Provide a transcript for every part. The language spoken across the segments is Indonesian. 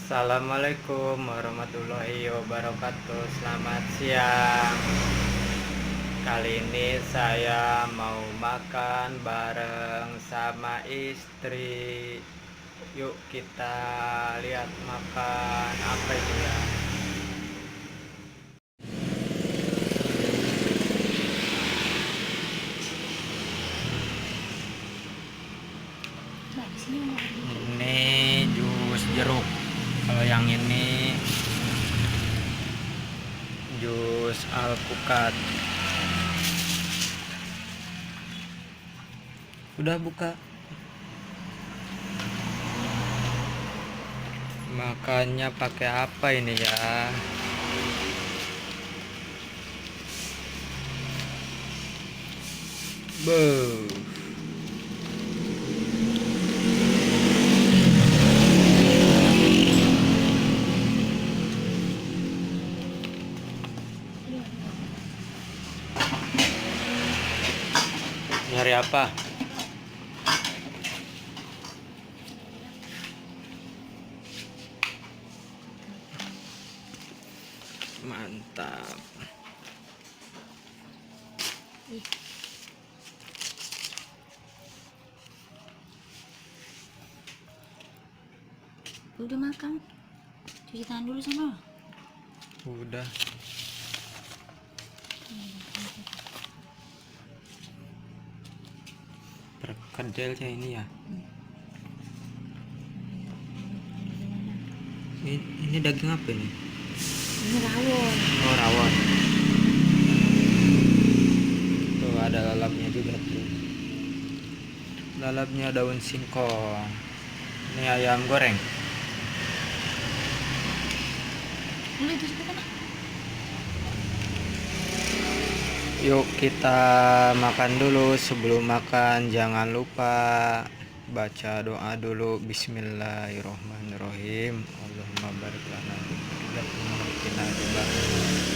Assalamualaikum warahmatullahi wabarakatuh. Selamat siang. Kali ini saya mau makan bareng sama istri. Yuk kita lihat makan apa itu ya. Ini jus jeruk. Kalau yang ini jus alpukat. Udah buka. Makannya pakai apa ini ya? Beuh. Nyari apa? Mantap. Udah makan, cuci tangan dulu sana. Udah. Perkedelnya ini ya. Ini daging apa ini? Ini rawon. Oh, rawon. Tuh ada lalapnya juga tuh. Lalapnya daun singkong. Ini ayam goreng. Boleh itu sebentar. Yuk kita makan dulu. Sebelum makan jangan lupa baca doa dulu. Bismillahirrohmanirrohim. Allahumma barik lana fi rizqina wa qina adzabannar.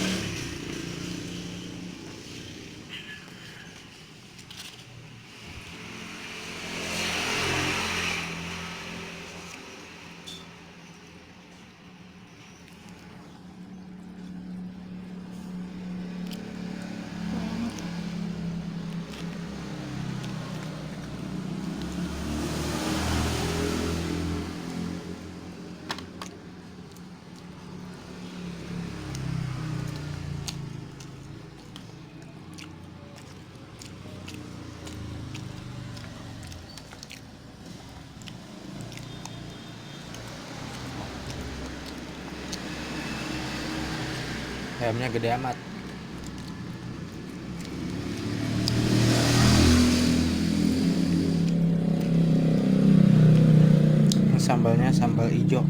Ayamnya gede amat. Sambalnya sambal hijau.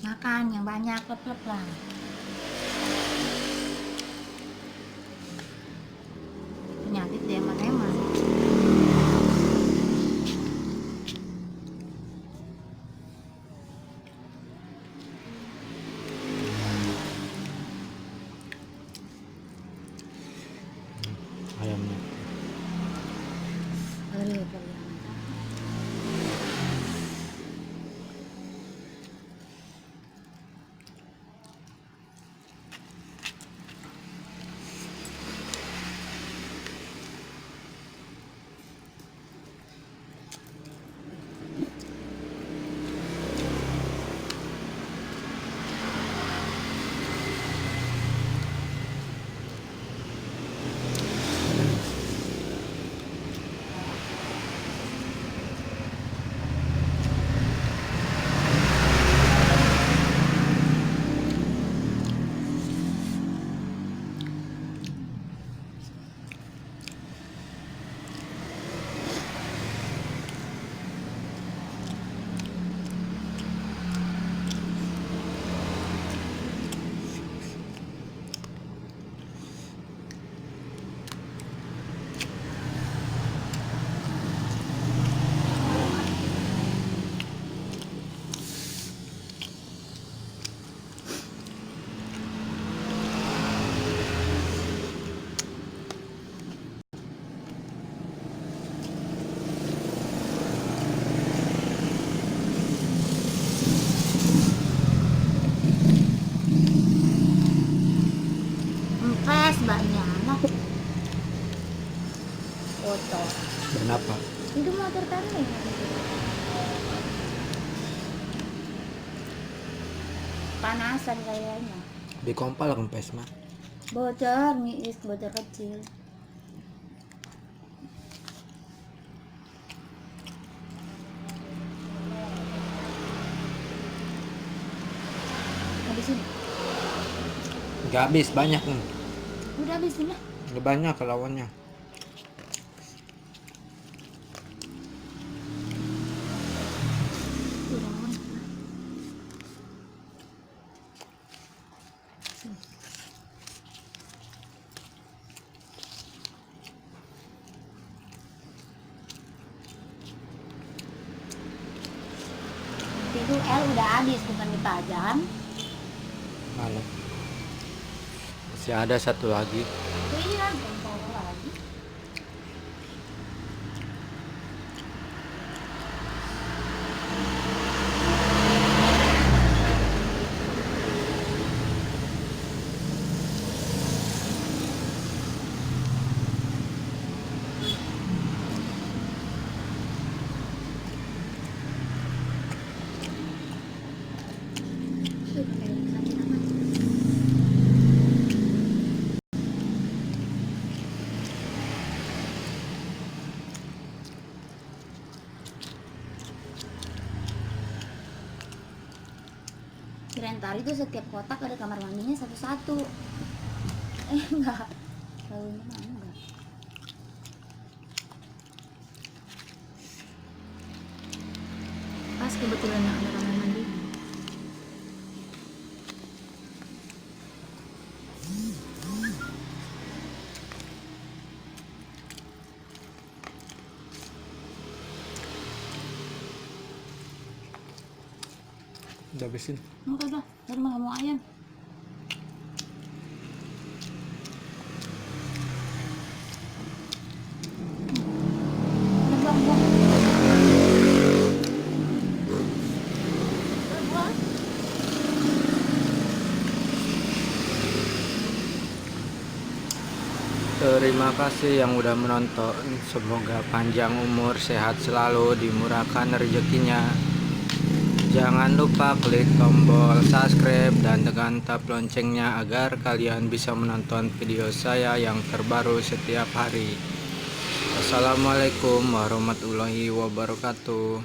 Makan yang banyak, lep-lep lah. Penyakit dia eman-eman. Ayamnya. Apa? Itu motor taruh ya. Panasan kayaknya. Di kompal kempes mah. Bocor nih, bocor kecil. Habisin. Gak habis, banyak nih. Udah habisin lah. Udah banyak lawannya. Turun. Itu L udah habis, bukan dipajang. Malu. Masih ada satu lagi. Oh iya, bengkok lagi. Rental itu setiap kotak ada kamar mandinya satu-satu. Enggak. Tahunya mah enggak. Pas kebetulan ada kamar mandi. Udah habisin. Udah, baru mau ayam. Udah buang. Udah buang. Terima kasih yang udah menonton. Semoga panjang umur, sehat selalu, dimurahkan rezekinya. Jangan lupa klik tombol subscribe dan tekan tab loncengnya agar kalian bisa menonton video saya yang terbaru setiap hari. Wassalamualaikum warahmatullahi wabarakatuh.